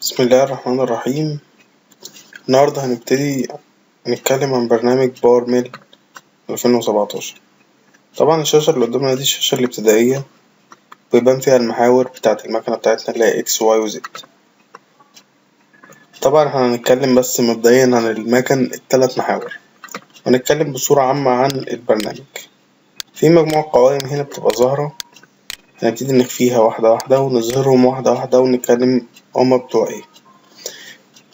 بسم الله الرحمن الرحيم. النهاردة هنبتدي نتكلم عن برنامج باور ميل 2017. طبعا الشاشة اللي قدامنا دي الشاشة الابتدائية ويبان فيها المحاور بتاعة المكنة بتاعتنا اللي هي اكس واي وزد. طبعا احنا هنتكلم بس مبدئيا عن المكن الثلاث محاور، ونتكلم بصورة عامة عن البرنامج. في مجموعة قوائم هنا بتبقى ظاهرة، هنبتدي نخفيها واحدة واحدة ونظهرهم واحدة واحدة ونتكلم هما بتوع ايه.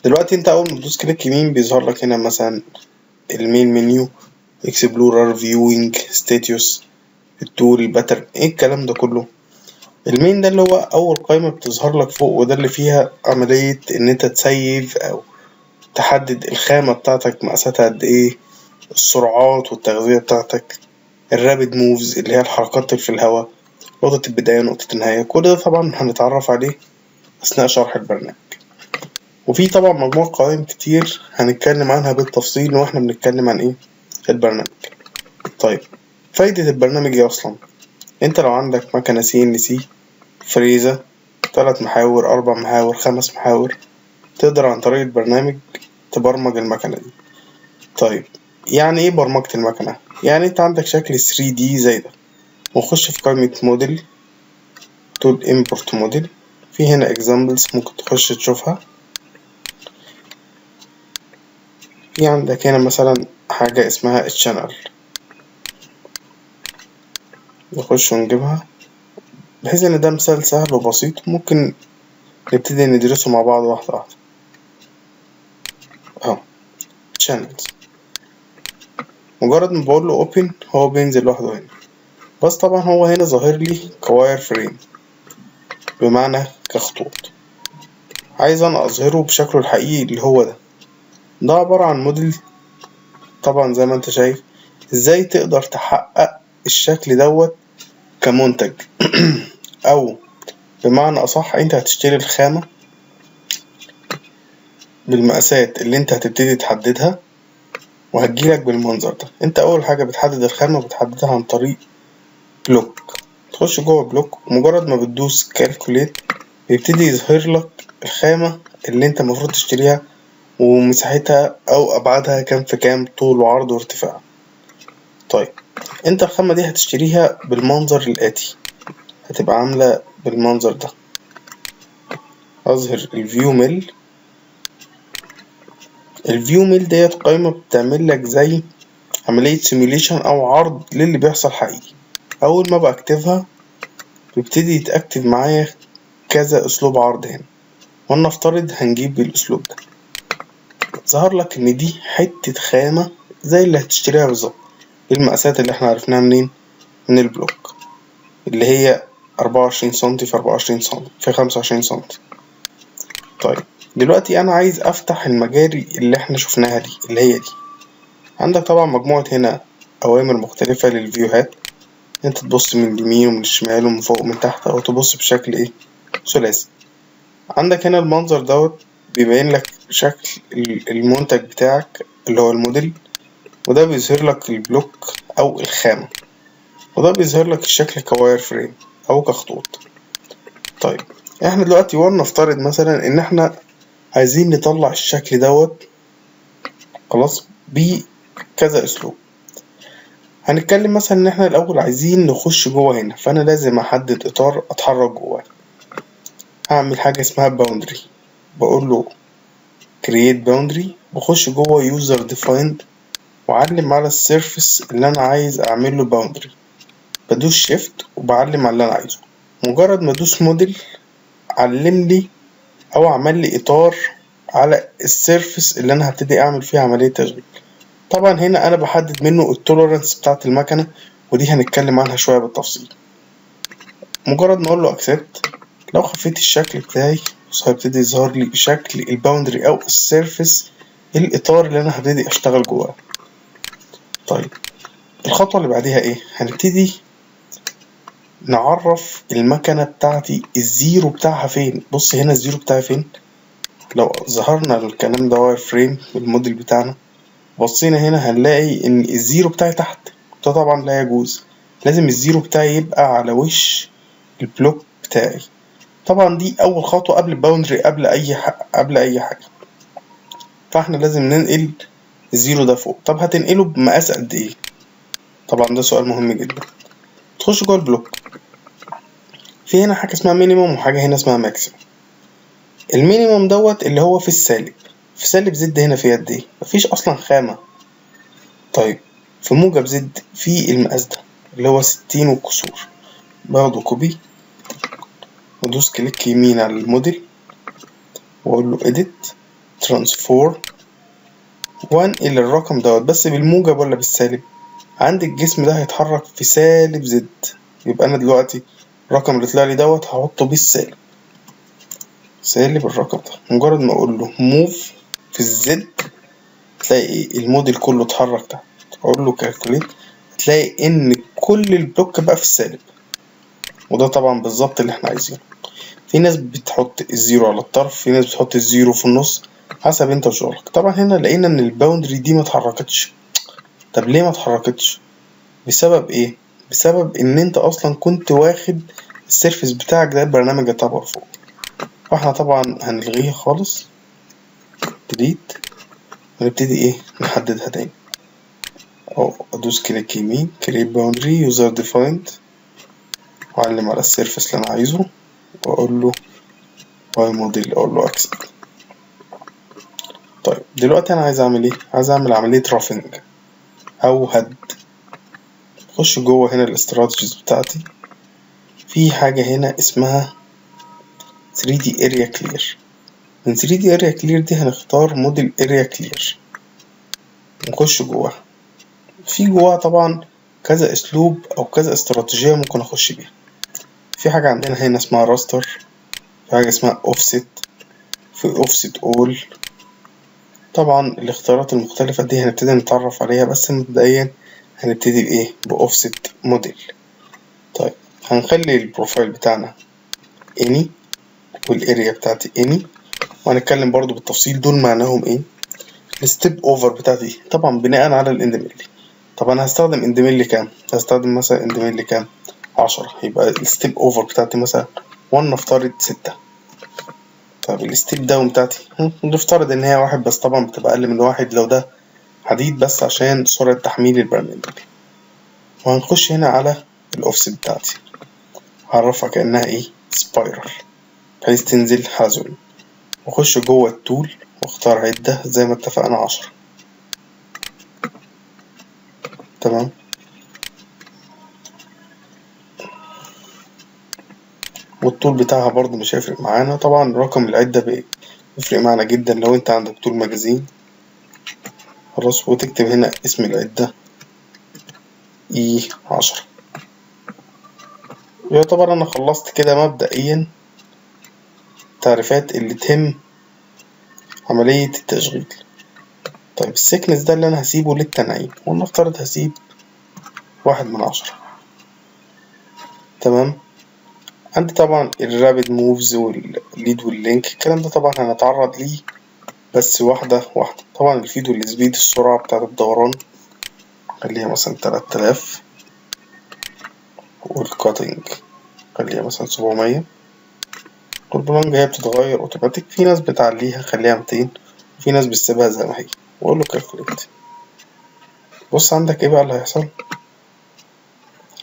دلوقتي انت اول ما تدوس كليك يمين بيظهر لك هنا مثلا المين منيو، اكسبلورر، فيوينج، ستاتيوس، التول، الباترن، ايه الكلام ده كله. المين ده اللي هو اول قائمة بتظهر لك فوق، وده اللي فيها عملية ان انت تسيف او تحدد الخامة بتاعتك مقاساتها قد ايه، السرعات والتغذية بتاعتك، الرابد موفز اللي هي الحركات اللي في الهواء، نقطة البداية نقطة النهاية. كل ده طبعا هنتعرف عليه اثناء شرح البرنامج. وفي طبعا مجموعة قوائم كتير هنتكلم عنها بالتفصيل واحنا بنتكلم عن ايه البرنامج. طيب فايدة البرنامج ايه اصلا؟ انت لو عندك مكنة CNC، فريزة، 3 محاور، 4 محاور، 5 محاور، تقدر عن طريق البرنامج تبرمج المكنة دي. طيب يعني ايه برمجة المكنة؟ يعني انت عندك شكل 3D زي ده، ونخش في قائمة موديل، تقول import موديل، في هنا examples ممكن تخش تشوفها. في عندك هنا مثلا حاجة اسمها الشانل، نخش ونجيبها بحيث ان ده مثال سهل وبسيط ممكن نبتدي ندرسه مع بعض واحدة واحدة. اهو channels، مجرد ما بقول له open هو بينزل لوحده هنا، بس طبعا هو هنا ظاهر لي كواير فريم بمعنى كخطوط. عايز انا اظهره بشكله الحقيقي اللي هو ده عبارة عن موديل. طبعا زي ما انت شايف ازاي تقدر تحقق الشكل كمنتج او بمعنى اصح انت هتشتري الخامة بالمقاسات اللي انت هتبتدي تحددها وهتجيلك بالمنظر ده. انت اول حاجة بتحدد الخامة بتحددها عن طريق بلوك، تخش جوه بلوك ومجرد ما بتدوس كالكوليت بيبتدي يظهر لك الخامة اللي انت المفروض تشتريها ومساحتها او ابعادها كام في كام، طول وعرض وارتفاع. طيب انت الخامة دي هتشتريها بالمنظر الاتي، هتبقى عاملة بالمنظر ده. اظهر الفيو ميل. الفيو ميل ديت قائمة بتعمل لك زي عملية سيميوليشن او عرض للي بيحصل حقيقي. اول ما بكتبها بيبتدي يتأكتف معايا كذا اسلوب عرض هنا، ولنفترض هنجيب بالاسلوب ده. ظهر لك ان دي حتة خامة زي اللي هتشتريها بالظبط، المقاسات اللي احنا عرفناها منين؟ من البلوك، اللي هي 24 سنتي في 24 سنتي في 25 سنتي. طيب دلوقتي انا عايز افتح المجاري اللي احنا شفناها دي اللي هي دي. عندك طبعا مجموعة هنا اوامر مختلفة للفيوهات، انت تبص من اليمين ومن الشمال ومن فوق ومن تحت، او تبص بشكل ايه ثلاثي. عندك هنا المنظر بيبين لك شكل المنتج بتاعك اللي هو الموديل، وده بيظهر لك البلوك او الخامة، وده بيظهر لك الشكل كواير فريم او كخطوط. طيب احنا دلوقتي ولنفترض مثلا ان احنا عايزين نطلع الشكل خلاص بكذا اسلوب. هنتكلم مثلا ان احنا الاول عايزين نخش جوه هنا، فانا لازم احدد اطار اتحرك جواه. هعمل حاجة اسمها باوندري، بقول له create boundary، بخش جوه user defined وأعلم على السيرفس اللي أنا عايز أعمل له باوندري، بدوس شيفت وبعلم على اللي أنا عايزه. مجرد ما أدوس موديل علم لي أو عمل لي إطار على السيرفس اللي أنا هبتدي أعمل فيها عملية تشغيل. طبعا هنا أنا بحدد منه التوليرانس بتاعت المكنة، ودي هنتكلم عنها شوية بالتفصيل. مجرد ما أقول له accept، لو خفيت الشكل بتاعي هيبتدي يظهر لي شكل الباوندري أو السيرفس، الإطار اللي أنا هبتدي أشتغل جواه. طيب الخطوة اللي بعديها إيه؟ هنبتدي نعرف المكنة بتاعتي الزيرو بتاعها فين. بص هنا الزيرو بتاعي فين. لو ظهرنا الكلام ده واير فريم بالموديل بتاعنا، بصينا هنا هنلاقي إن الزيرو بتاعي تحت، ده طبعا لا يجوز. لازم الزيرو بتاعي يبقى على وش البلوك بتاعي. طبعا دي اول خطوة قبل الباوندري، قبل اي حاجة. فاحنا لازم ننقل الزيرو ده فوق. طب هتنقله بمقاس قد ايه؟ طبعا ده سؤال مهم جدا. تخش جوه البلوك، في هنا حاجة اسمها مينيموم وحاجة هنا اسمها ماكسيموم. المينيموم دوت اللي هو في السالب، في سالب زد هنا في قد ايه؟ مفيش اصلا خامة. طيب في موجب زد في المقاس ده اللي هو 60 والكسور، باخده كوبي وادوس كليك يمين على الموديل واقول له edit transform وانقل الرقم دوت بس بالموجب ولا بالسالب. عندي الجسم ده هيتحرك في سالب زد، يبقى انا دلوقتي الرقم اللي طلع لي دوت هحطه بالسالب، سالب الرقم ده. مجرد ما اقول له موف في الزد تلاقي الموديل كله اتحرك تحت. اقول له كالكوليت تلاقي ان كل البلوك بقى في السالب، وده طبعا بالظبط اللي احنا عايزينه. في ناس بتحط الزيرو على الطرف، في ناس بتحط الزيرو في النص، حسب انت وشغلك. طبعا هنا لقينا ان الباوندري دي ما اتحركتش. طب ليه ما اتحركتش؟ بسبب ايه؟ بسبب ان انت اصلا كنت واخد السيرفيس بتاعك ده برنامج يعتبر فوق. فاحنا طبعا هنلغيه خالص، ديليت، ونبتدي ايه نحددها تاني. او ادوس كليك يمين create boundary user defined واعلم على السيرفيس اللي انا عايزه واقول له باي موديل، اقول له accept. طيب دلوقتي انا عايز اعمل ايه؟ عايز اعمل عملية رافنج او هد. اخش جوه هنا الاستراتيجيز بتاعتي، في حاجة هنا اسمها 3D area clear. من 3D area clear دي هنختار موديل area clear ونخش جواها. في جواها طبعا كذا اسلوب او كذا استراتيجية ممكن اخش بيها. في حاجة عندنا هنا اسمها راستر، في حاجة اسمها offset، في offset all. طبعا الاختيارات المختلفة دي هنبتدي نتعرف عليها، بس مبدئيا هنبتدي بايه؟ باوفست موديل. طيب هنخلي البروفايل بتاعنا اني والاريا بتاعتي اني، وهنتكلم برضو بالتفصيل دول معناهم ايه. الستيب اوفر بتاعتي طبعا بناء على الاندميلي. طب انا هستخدم اندميلي كام؟ هستخدم مثلا اندميلي كام؟ 10، يبقى الستيب اوفر بتاعتي مثلا ونفترض 6. طب الستيب داون بتاعتي نفترض ان هي 1، بس طبعا بتبقى اقل من 1 لو ده حديد بس عشان سرعة تحميل البرنامج. وهنخش هنا على الاوفست بتاعتي، هعرفها كأنها ايه؟ سبايرال، بحيث تنزل حذر. واخش جوه التول واختار عدة زي ما اتفقنا 10. تمام. والطول بتاعها برضو مش هيفرق معانا، طبعا رقم العدة بيفرق معانا جدا لو انت عندك طول مجازين. خلاص، وتكتب هنا اسم العدة E10. يعتبر انا خلصت كده مبدئيا التعريفات اللي تهم عملية التشغيل. طيب السيكنس ده اللي انا هسيبه للتنعيم، ونفترض هسيب 1/10. تمام. عندي طبعا الرابد موفز والليد واللينك، الكلام ده طبعا هنتعرض ليه بس واحدة واحدة. طبعا الفيد والسبيد، السرعة بتاعة الدوران خليها مثلا 3000، والكاتنج خليها مثلا 700، والبلانج هي بتتغير اوتوماتيك. في ناس بتعليها خليها 200، وفي ناس بتسيبها زي ما هي. واقول له كالكوليت. بص عندك ايه بقى اللي هيحصل؟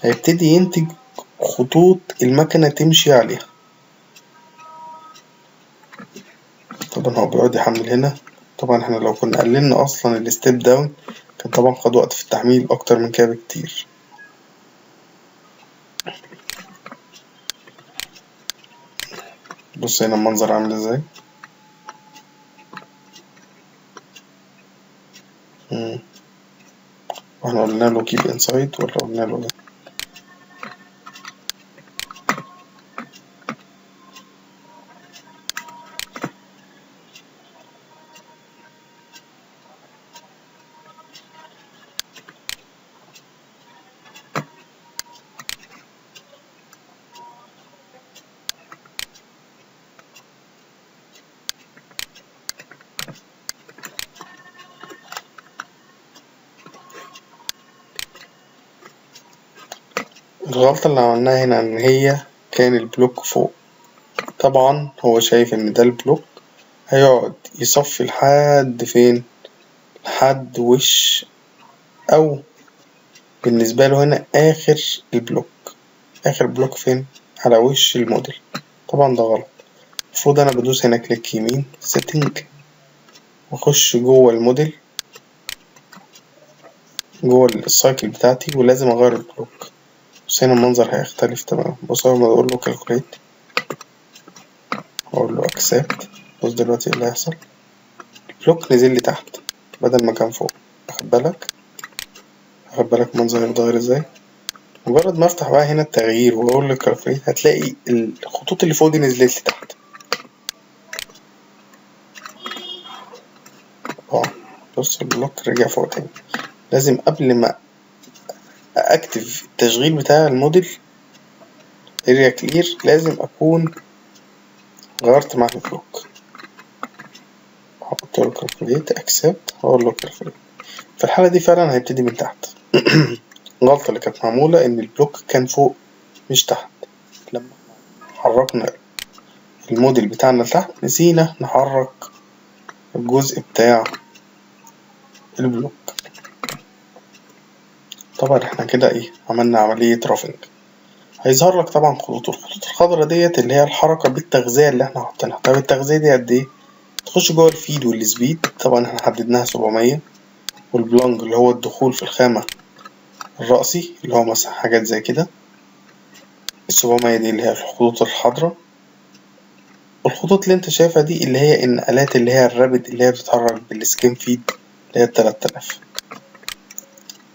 هيبتدي ينتج خطوط المكنة تمشي عليها. طبعا هو بيقعد يحمل هنا. طبعا احنا لو كنا قللنا اصلا الستيب داون كان طبعا خد وقت في التحميل اكتر من كده بكتير. بص هنا المنظر عامل ازاي. واحنا قلنا له keep inside ولا قلنا له ايه؟ الغلطة اللي عملناها هنا ان هي كان البلوك فوق، طبعا هو شايف ان ده البلوك، هيقعد يصفي لحد فين؟ لحد وش، او بالنسبة له هنا اخر البلوك. اخر بلوك فين؟ على وش الموديل. طبعا ده غلط. المفروض انا بدوس هنا كليك يمين سيتنج، واخش جوه الموديل، جوه السايكل بتاعتي، ولازم اغير البلوك. بس هنا المنظر هيختلف تماما. بص اول ما اقول له كالكوليت، اقول له اكسبت، بص دلوقتي ايه اللي هيحصل؟ البلوك نزل لي تحت بدل ما كان فوق. واخد بالك المنظر هيتغير ازاي؟ مجرد ما افتح بقى هنا التغيير واقول له كالكوليت، هتلاقي الخطوط اللي فوق دي نزلت لي تحت. بص البلوك رجع فوق تاني. لازم قبل ما اكتف التشغيل بتاع الموديل اريا كلير لازم اكون غيرت مع البلوك. هحط له كالكوليت اكسبت، هقول له كالكوليت. في الحالة دي فعلا هيبتدي من تحت. الغلطة اللي كانت معمولة ان البلوك كان فوق مش تحت. لما حركنا الموديل بتاعنا لتحت نسينا نحرك الجزء بتاع البلوك. طبعا احنا كده ايه، عملنا عملية رافنج. هيظهر لك طبعا الخطوط الخضرا ديت اللي هي الحركة بالتغذية اللي احنا حاطينها. طب التغذية دي قد ايه؟ تخش جوه الفيد والسبيد، طبعا احنا حددناها 700، والبلونج اللي هو الدخول في الخامة الرأسي اللي هو مثلا حاجات زي كده. 700 دي اللي هي الخطوط الحمراء، والخطوط اللي انت شايفها دي اللي هي النقلات اللي هي الرابد اللي هي بتتحرك بالسكين فيد اللي هي 3000.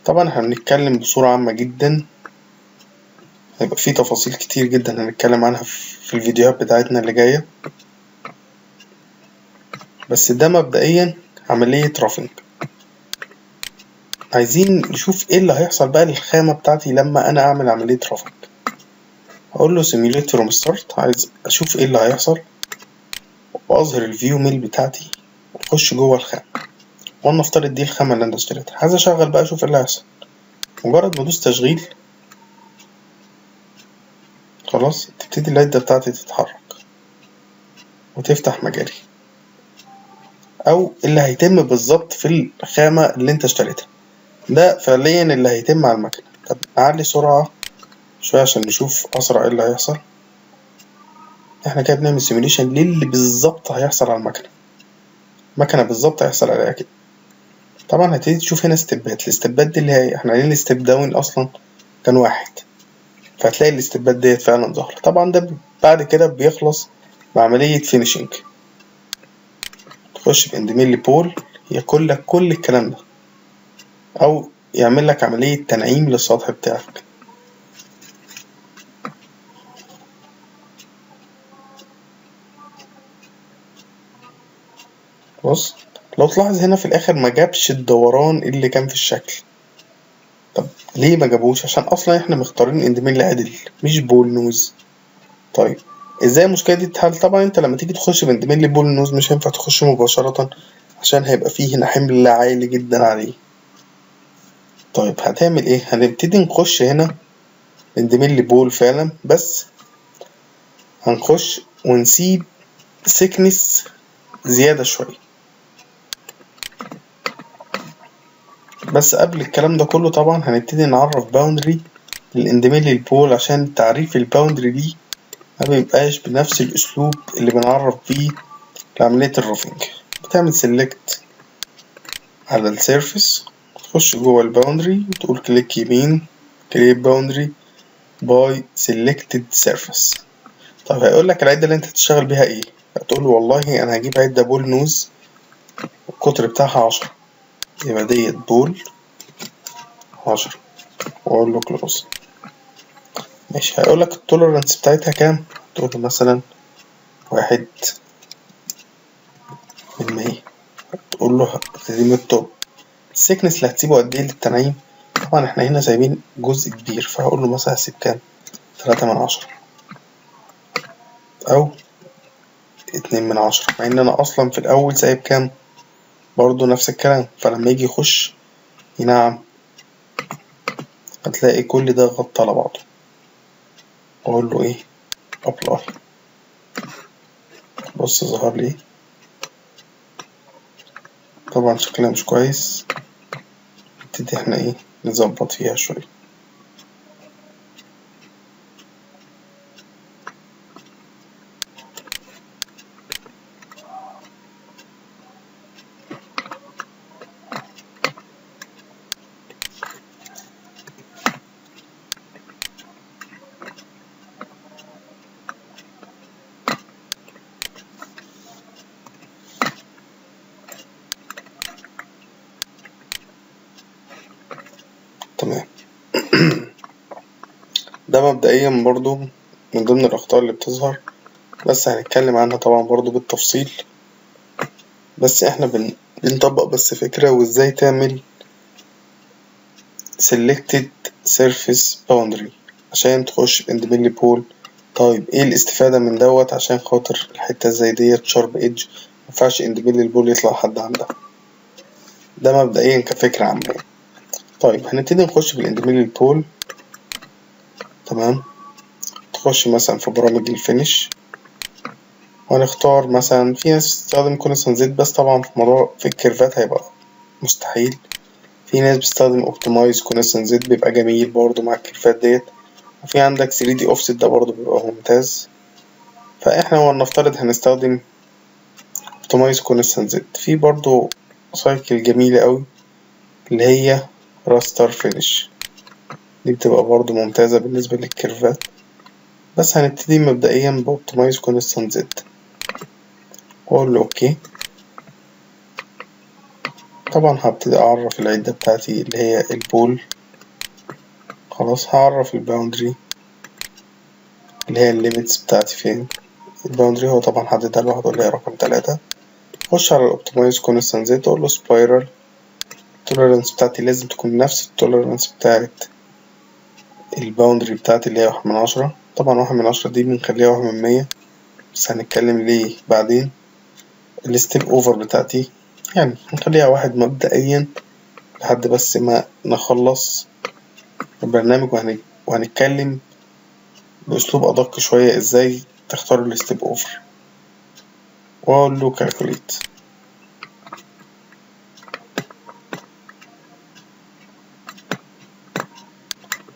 طبعا احنا بنتكلم بصورة عامة جدا، هيبقى في تفاصيل كتير جدا هنتكلم عنها في الفيديوهات بتاعتنا اللي جاية، بس ده مبدئيا عملية رافنج. عايزين نشوف ايه اللي هيحصل بقى للخامة بتاعتي لما انا اعمل عملية رافنج. هقول له simulate from start، عايز اشوف ايه اللي هيحصل، واظهر الفيو ميل بتاعتي واخش جوه الخامة، ولنفترض دي الخامة اللي انا اشتريتها. عايز اشغل بقى اشوف ايه اللي هيحصل. مجرد ما ادوس تشغيل خلاص تبتدي الليدة بتاعتي تتحرك وتفتح مجاري، او اللي هيتم بالظبط في الخامة اللي انت اشتريتها. ده فعليا اللي هيتم على المكنة. طب نعلي سرعة شوية عشان نشوف اسرع ايه اللي هيحصل. احنا كده بنعمل سيميليشن للي بالظبط هيحصل على المكنة بالظبط هيحصل عليها كده. طبعا هتبتدي تشوف هنا ستيبات. الستيبات دي اللي هي احنا قايلين الستيب داون اصلا كان 1، فهتلاقي الاستبات ديت فعلا ظاهرة. طبعا ده بعد كده بيخلص بعملية فينيشنج، تخش في اندميل بول ياكل لك كل الكلام ده، او يعمل لك عملية تنعيم للسطح بتاعك. بص لو تلاحظ هنا في الاخر ما جابش الدوران اللي كان في الشكل. طب ليه ما جابوش؟ عشان اصلا احنا مختارين اندميل عدل مش بول نوز. طيب ازاي المشكلة دي تتحل؟ طبعا انت لما تيجي تخش باندميل بول نوز مش هينفع تخش مباشرة، عشان هيبقى فيه هنا حمل عالي جدا عليه. طيب هتعمل ايه؟ هنبتدي نخش هنا باندميل بول فعلا، بس هنخش ونسيب سيكنس زيادة شوية. بس قبل الكلام ده كله طبعا هنبتدي نعرف باوندري للاندميل البول، عشان تعريف الباوندري دي ما بيبقاش بنفس الاسلوب اللي بنعرف بيه لعملية الروفنج. بتعمل سيلكت على السيرفس، تخش جوه الباوندري وتقول كليك يمين كريت باوندري باي سيلكتد سيرفس. طب هيقول لك العدة اللي انت تشتغل بيها ايه؟ هتقول له والله انا هجيب عدة بول نوز القطر بتاعها 10، يبقى ديت بول 10، واقول له كلوز. ماشي. هيقول لك التوليرانس بتاعتها كام؟ تقول له مثلا 1%. تقول له دي من التوب. السيكنس اللي هتسيبه قد ايه للتنعيم؟ طبعا احنا هنا سايبين جزء كبير، فهقول له مثلا هسيب كام؟ 3/10 او 2/10، مع ان انا اصلا في الاول سايب كام؟ برضو نفس الكلام. فلما يجي يخش ينعم هتلاقي كل ده غطى على بعضه، واقول له ايه؟ ابلاي. بص ظهر لي طبعا شكلها مش كويس، نبتدي احنا ايه نظبط فيها شوية. تمام. ده مبدئيا برضو من ضمن الأخطاء اللي بتظهر، بس هنتكلم عنها طبعا برضو بالتفصيل. بس احنا بنطبق بس فكرة وازاي تعمل selected surface boundary عشان تخش اندبندنت بول. طيب ايه الاستفادة من دوت؟ عشان خاطر الحتة زي ديت شارب ايدج مينفعش اندبندنت بول يطلع حد عندها. ده مبدئيا كفكرة عامة. طيب هنبتدي نخش في الاندبندنت بول. تمام. تخش مثلا في برامج الفينش، وهنختار مثلا في ناس بتستخدم كونستانت زد، بس طبعا في موضوع في الكيرفات هيبقى مستحيل. في ناس بتستخدم اوبتمايز كونستانت زد بيبقى جميل برضو مع الكيرفات ديت. وفي عندك 3D اوفست ده برضو بيبقى ممتاز. فاحنا ولنفترض هنستخدم اوبتمايز كونستانت زد. في برضو سايكل جميلة اوي اللي هي راستر فينش، دي بتبقى برضو ممتازة بالنسبة للكيرفات. بس هنبتدي مبدئيا باوبتمايز كونستانت زد واقول له اوكي. طبعا هبتدي اعرف العدة بتاعتي اللي هي البول. خلاص هعرف الباوندري اللي هي الليميتس بتاعتي فين. الباوندري هو طبعا حددها لوحده اللي هي رقم 3. خش على الاوبتمايز كونستانت زد اقول له سبايرال. التوليرانس بتاعتي لازم تكون نفس التوليرانس بتاعت الباوندري بتاعتي اللي هي 1/10. طبعا 1/10 دي بنخليها 1/100، بس هنتكلم ليه بعدين. الستيب اوفر بتاعتي يعني هنخليها 1 مبدئيا لحد بس ما نخلص البرنامج، وهنتكلم بأسلوب أدق شوية ازاي تختار الستيب اوفر. واقول له كالكوليت.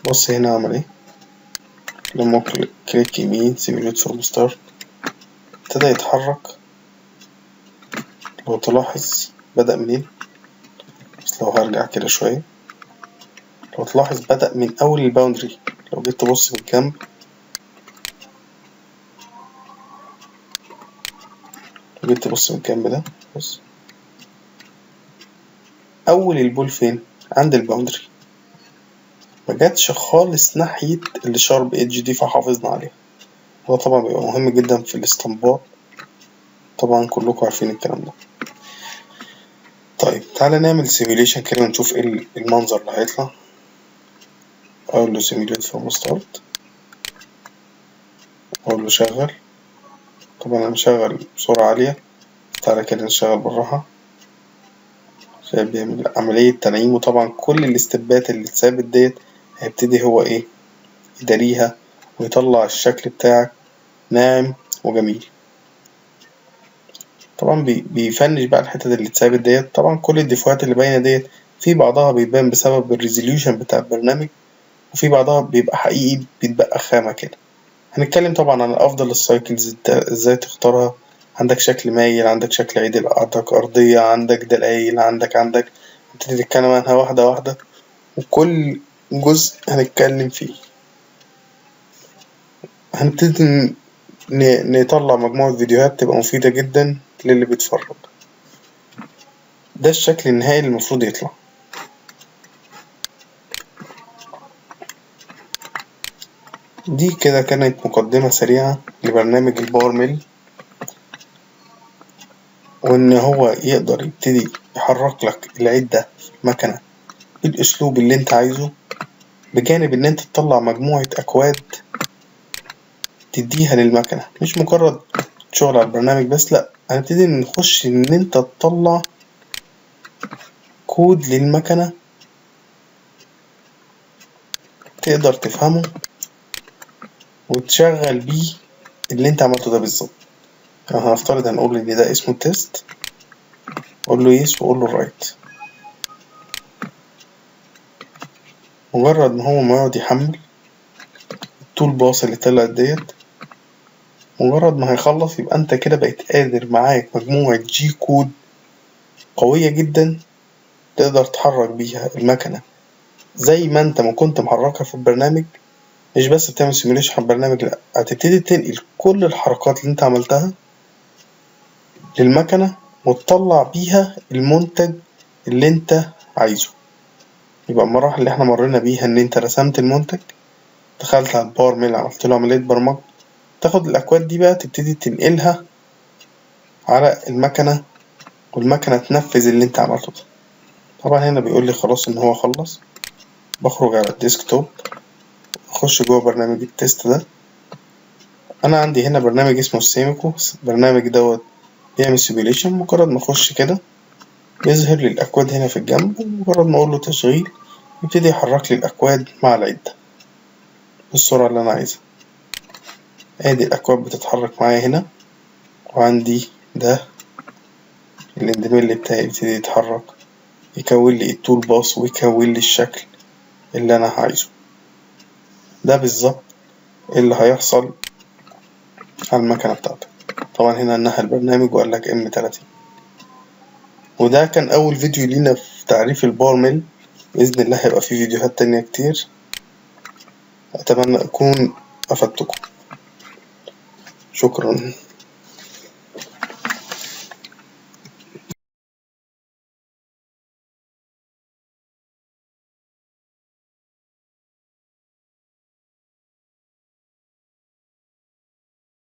بص هنا عمل ايه لما كليك يمين سيميوليت فروم ستارت ابتدى يتحرك. لو تلاحظ بدأ منين، بس لو هرجع كده شوية لو تلاحظ بدأ من أول الباوندري. لو جيت تبص من الجنب ده بص أول البول فين؟ عند الباوندري، مجاتش خالص ناحية اللي شارب ايدج دي، فحافظنا عليها. هو طبعا بيبقى مهم جدا في الاستنباط، طبعا كلكم عارفين الكلام ده. طيب تعالى نعمل سيميوليشن كده ونشوف ايه المنظر اللي هيطلع. اقول له سيميوليت فروم ستارت، اقول له شغل. طبعا انا مشغل بسرعة عالية، تعالى كده نشغل بالراحة. شايف بيعمل عملية تنعيم، وطبعا كل الاستبات اللي اتثابت ديت هيبتدي هو ايه يداريها ويطلع الشكل بتاعك ناعم وجميل. طبعا بيفنش بقى الحتت اللي اتثابت ديت. طبعا كل الديفوهات اللي باينة ديت في بعضها بيبان بسبب الريزوليوشن بتاع البرنامج، وفي بعضها بيبقى حقيقي بيتبقى خامة كده. هنتكلم طبعا عن أفضل السايكلز ازاي تختارها. عندك شكل مايل، عندك شكل عدل، عندك أرضية، عندك دلائل، عندك نبتدي نتكلم عنها واحدة واحدة، وكل جزء هنتكلم فيه. هنبتدي نطلع مجموعة فيديوهات تبقى مفيدة جدا للي بيتفرج. ده الشكل النهائي اللي المفروض يطلع. دي كده كانت مقدمة سريعة لبرنامج الباور ميل، وإن هو يقدر يبتدي يحرك لك العدة في المكنة بالأسلوب اللي أنت عايزه، بجانب إن أنت تطلع مجموعة أكواد تديها للمكنة. مش مجرد شغل على البرنامج بس، لأ، هنبتدي نخش إن أنت تطلع كود للمكنة تقدر تفهمه وتشغل بيه اللي أنت عملته ده بالظبط. هنفترض هنقول ان ده اسمه تيست، قول له يس وقول له رايت. مجرد ما هو ما يقعد يحمل التول باص اللي طلعت ديت، مجرد ما هيخلص يبقى انت كده بقيت قادر معاك مجموعة جي كود قوية جدا تقدر تحرك بيها المكنة زي ما انت ما كنت محركها في البرنامج. مش بس بتعمل سيميوليشن على البرنامج، لأ، هتبتدي تنقل كل الحركات اللي انت عملتها للمكنة وتطلع بيها المنتج اللي انت عايزه. يبقى المراحل اللي احنا مرينا بيها ان انت رسمت المنتج، دخلت على الباور ميل عملت له عملية برمجة، تاخد الأكواد دي بقى تبتدي تنقلها على المكنة والمكنة تنفذ اللي انت عملته ده. طبعا هنا بيقول لي خلاص ان هو خلص. بخرج على الديسكتوب، اخش جوه برنامج التست ده. انا عندي هنا برنامج اسمه السيميكو. البرنامج دوت بيعمل سيميوليشن. مجرد ما اخش كده بيظهر لي الاكواد هنا في الجنب، ومجرد ما اقول له تشغيل يبتدي يحرك لي الاكواد مع العدة بالسرعة اللي انا عايزها. ادي الاكواد بتتحرك معايا هنا، وعندي ده الاندميل بتاعي يبتدي يتحرك يكون لي التول باص ويكون لي الشكل اللي انا عايزه. ده بالظبط اللي هيحصل على المكنة بتاعتك. طبعا هنا انها البرنامج وقال لك M30. وده كان اول فيديو لينا في تعريف الباور ميل. بإذن الله هيبقى في فيديوهات تانية كتير. أتمنى أكون أفدتكم. شكرا.